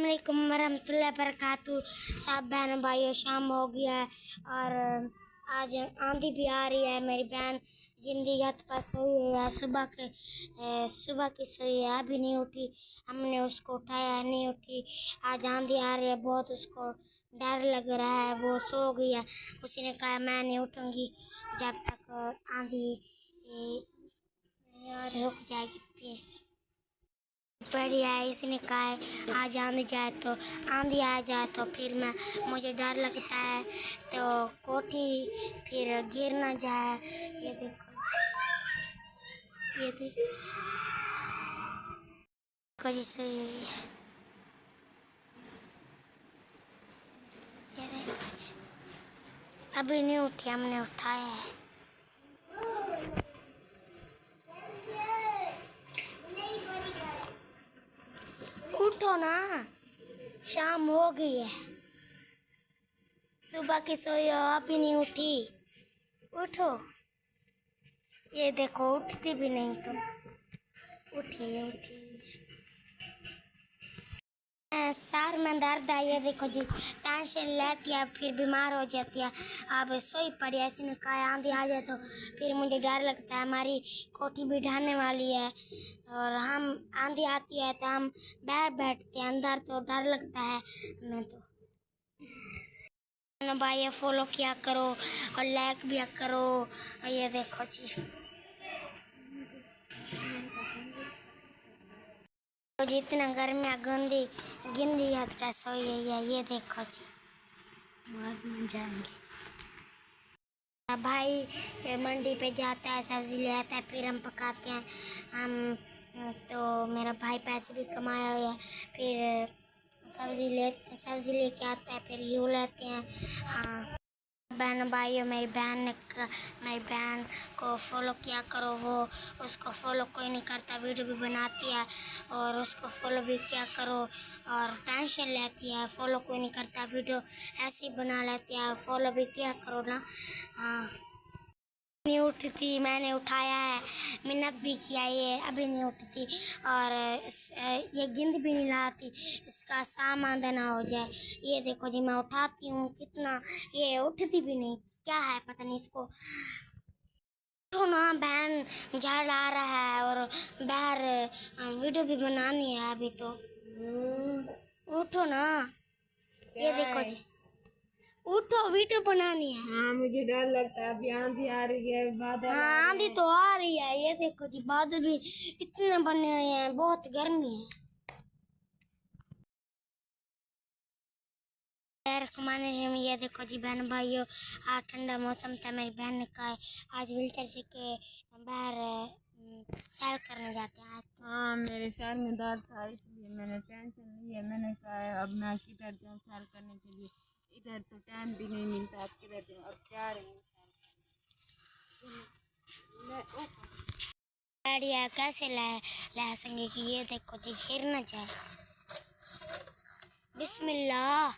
अस्सलामुअलैकुम वरहमतुल्लाहि वबरकातुहू। सब बहन भाइयों, शाम हो गया है और आज आंधी भी आ रही है। मेरी बहन जिंदी हथ पर सोई है, सुबह की सोई है, अभी नहीं उठी। हमने उसको उठाया, नहीं उठी। आज आंधी आ रही है बहुत, उसको डर लग रहा है, वो सो गई है। उसने कहा मैं नहीं उठूँगी जब तक आंधी रुक जाएगी। प्लीज़ बढ़िया है। इसने कहा है आज आंधी आ जाए तो फिर मुझे डर लगता है तो कोठी फिर गिर ना जाए। ये देखो जैसे ये देखो जी। अभी नहीं उठी, हमने उठाया है। उठो ना, शाम हो गई है। सुबह की सोई हो, अभी नहीं उठी। उठो। ये देखो उठती भी नहीं तुम। उठी सार में दर्द है। ये देखो जी, टेंशन लेती है फिर बीमार हो जाती है। अब सोई पड़ी है। इसने कहा आंधी आ जाए तो फिर मुझे डर लगता है। हमारी कोठी भी ढहने वाली है और हम आंधी आती है तो हम बाहर बैठते हैं, अंदर तो डर लगता है हमें। तो भाई फॉलो किया करो और लाइक भी करो। ये देखो जी, तो जितना गर्मी गिंदी हद का सोई है। ये देखो जी, बहुत मन जाएंगे। भाई मंडी पे जाता है, सब्जी ले आता है, फिर हम पकाते हैं। हम तो मेरा भाई पैसे भी कमाया हुआ है, फिर सब्जी लेके आता है, फिर यूँ लेते हैं। हाँ बहन भाइयों, मेरी बहन को फॉलो किया करो। वो उसको फॉलो कोई नहीं करता, वीडियो भी बनाती है और उसको फॉलो भी किया करो। और टेंशन लेती है, फॉलो कोई नहीं करता, वीडियो ऐसे ही बना लेती है, फॉलो भी किया करो ना। हाँ नहीं उठती, मैंने उठाया है, मिन्नत भी किया, ये अभी नहीं उठती। और ये गिंद भी नहीं लाती, इसका सामान देना हो जाए। ये देखो जी, मैं उठाती हूँ कितना, ये उठती भी नहीं, क्या है पता नहीं इसको। उठो ना बहन, झाड़ आ रहा है और बाहर वीडियो भी बनानी है अभी तो। उठो ना, ये देखो जी, उठो, वीडियो बनानी है। हाँ मुझे डर लगता है, अभी आंधी आ रही है, बादल हाँ आंधी तो आ रही है। ये देखो जी, बादल भी इतने बने हुए हैं, बहुत गर्मी है। ये देखो जी बहन भाइयों, आज ठंडा मौसम था। मेरी बहन ने कहा आज विल्टर से के बाहर सैर करने जाते हैं। हाँ मेरे सर में दर्द था, इसलिए मैंने टेंशन ली है। मैंने कहा अब मैं किधर जाऊँ सैर करने के लिए, इधर तो टाइम भी नहीं मिलता। अब किधर जाऊँ, अब जा रही हूँ गाड़िया कैसे ला सकेंगे कि ये देखो जी, गिर न जाए। बिस्मिल्लाह।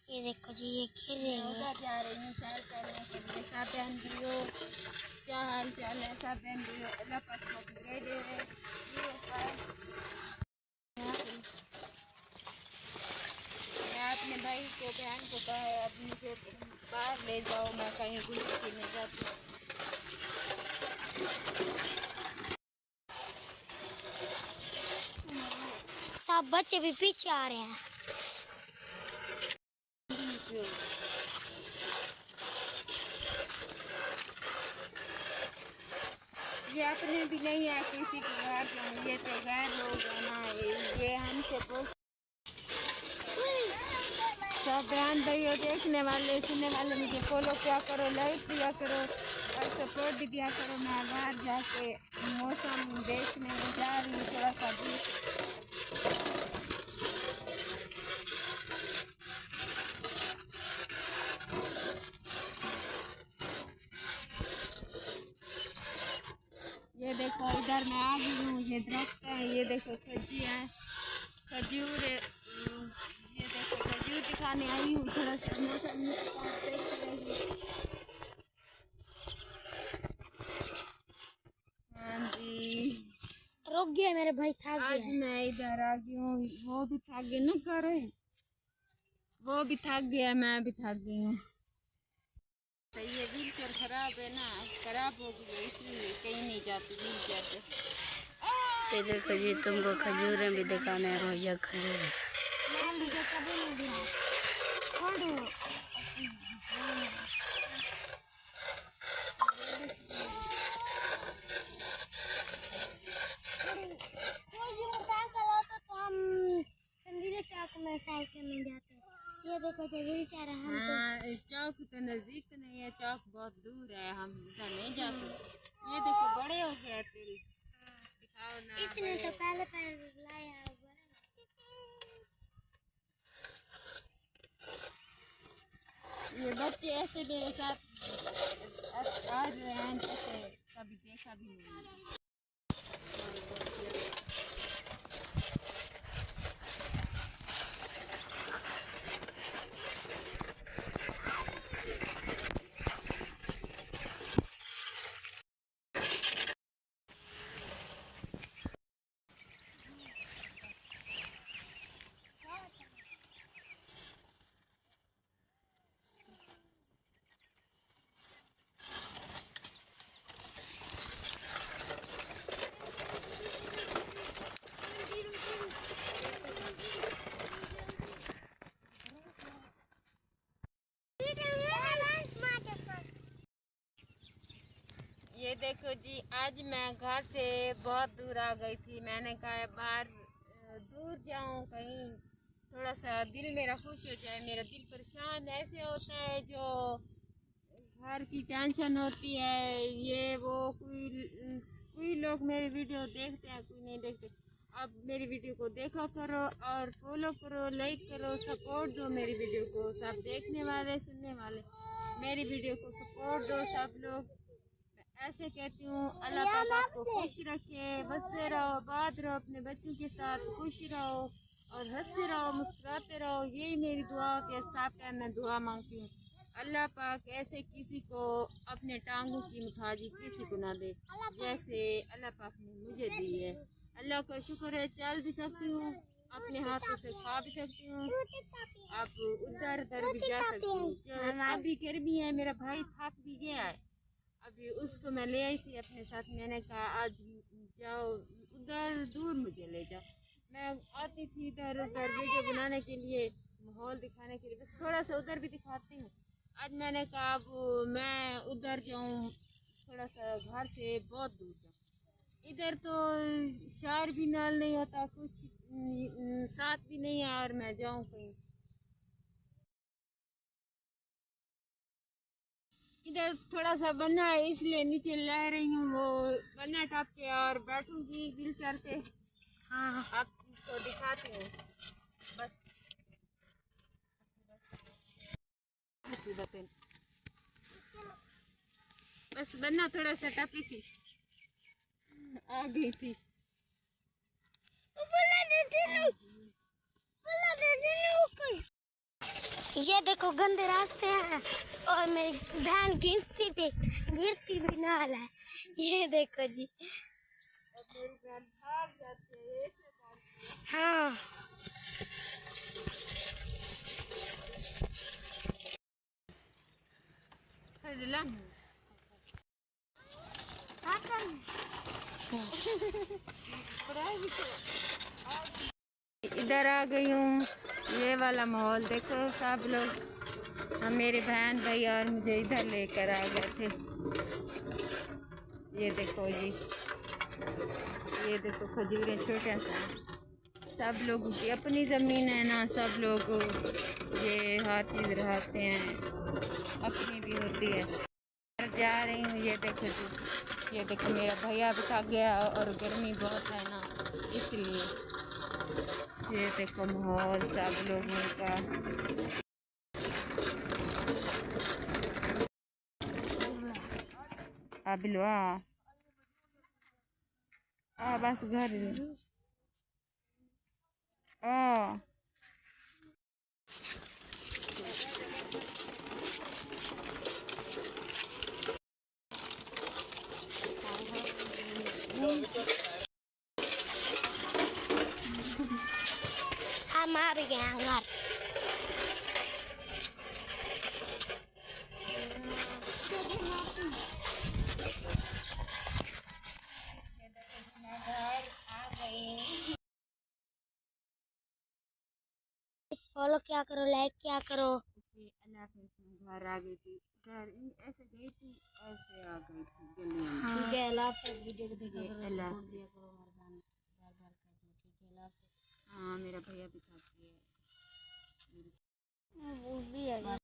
ये देखो जी, ये गिर रही है। उधर जा रही हूँ सैर करने के लिए। सब बहन दियो, क्या हाल चाल है? सब बहन दियो, अल्लाह पाक को दे दे। मैं अपने भाई को, बहन को कहा है अब मुझे बाहर ले जाओ, मैं कहीं घूमने फिरने जाती हूँ। सब बच्चे भी पीछे आ रहे हैं। ये अपने भी नहीं है किसी के घर जाऊँ, ये तो गैर लोग है ना, ये हमसे पूछ। सब बहन भाइयों, देखने वाले सुनने वाले, मुझे फॉलो किया करो, लाइक दिया करो और सपोर्ट भी दिया करो। मैं बाहर जाके मौसम देखने जा रही हूँ, थोड़ा सा दूर। ये देखो इधर मैं आ गई हूँ, ये दरख्त है, ये देखो खजूर है, खजूर। ये देखो खजूर दिखाने आई हूँ, थोड़ा सा मौसम हाँ जी। रुक गया मेरे भाई, थक आज गया। मैं इधर आ गई हूँ, वो भी थक गए ना करे, वो भी थक गया, मैं भी थक गई हूँ। तो ये व्हील चेयर खराब है ना, खराब हो गई है, इसलिए कहीं नहीं जाती व्हील चेयर पे। ये देखो जी, तुमको खजूरें भी दिखाने हैं, रोजा खजूर। में साइकिल में जाते हैं। ये देखो जो व्हील चेयर है, हम हाँ, चौक तो नजदीक तो नहीं है, चौक बहुत दूर है, हम उधर नहीं जा सकते। ये देखो बड़े हो गए तेल, दिखाओ ना। इसने तो पहले लाया है। ये बच्चे ऐसे मेरे साथ आ रहे हैं जैसे कभी देखा भी नहीं। ये देखो जी, आज मैं घर से बहुत दूर आ गई थी। मैंने कहा बाहर दूर जाऊं कहीं, थोड़ा सा दिल मेरा खुश हो जाए। मेरा दिल परेशान ऐसे होता है, जो घर की टेंशन होती है, ये वो कोई लोग मेरी वीडियो देखते हैं, कोई नहीं देखते। अब मेरी वीडियो को देखा करो और फॉलो करो, लाइक करो, सपोर्ट दो मेरी वीडियो को। सब देखने वाले सुनने वाले मेरी वीडियो को सपोर्ट दो सब लोग। ऐसे कहती हूँ, अल्लाह पाक आपको खुश रखे, बसते रहो, बात रहो, अपने बच्चों के साथ खुश रहो और हंसते रहो, मुस्कुराते रहो। यही मेरी दुआ होती है, सब टाइम मैं दुआ मांगती हूँ। अल्लाह पाक ऐसे किसी को अपने टांगों की मुताजी किसी को ना दे, जैसे अल्लाह पाक ने मुझे दी है। अल्लाह का शुक्र है, चल भी सकती हूँ, अपने हाथों से खा भी सकती हूँ, आप उधर उधर भी जा सकती हूँ। अभी गर्मी है, मेरा भाई थक भी गया है, अभी उसको मैं ले आई थी अपने साथ। मैंने कहा आज जाओ उधर दूर, मुझे ले जाओ। मैं आती थी इधर उधर वीडियो बनाने के लिए, माहौल दिखाने के लिए, बस थोड़ा सा उधर भी दिखाती हूँ। आज मैंने कहा अब मैं उधर जाऊँ, थोड़ा सा घर से बहुत दूर जाऊँ। इधर तो शहर भी नाल नहीं होता, कुछ साथ भी नहीं है, और मैं जाऊँ कहीं। इधर थोड़ा सा बना है, इसलिए नीचे ला रही हूँ, वो बना टॉप के, और बैठूंगी व्हील चेयर पे। हाँ, आपको दिखाती हूँ बस। बस बनना थोड़ा सा टपी सी आ गई थी। ये देखो गंदे रास्ते हैं, और मेरी बहन गिरती भी नाल है। ये देखो जी, हाँ इधर आ गई हूँ, ये वाला माहौल देखो। सब लोग, हम मेरे बहन भाई और मुझे इधर लेकर आ गए थे। ये देखो जी, ये देखो खजूरें छोटे सा, सब लोगों की अपनी ज़मीन है ना, सब लोग ये हर चीज़ रहते हैं, अपनी भी होती है। जा रही हूँ, ये देखो जी, ये देखो मेरा भैया भी थक गया और गर्मी बहुत है ना, इसलिए। ये देखो माहौल सब लोगों का। बिलवा बस घर हम आ भी गए हैं घर। फॉलो क्या करो, लाइक क्या करो। अल्लाह हाफिज़। मैं घर आ गई थी, घर ऐसे गई थी, ऐसे आ गई थी गली में। ठीक है, अल्लाह हाफिज़। वीडियो को देखा करो, अल्लाह सपोर्ट दिया करो, मेहरबानी बार बार करके। ठीक है, अल्लाह हाफिज़। हाँ, मेरा भैया भी खाती है। वो भी है।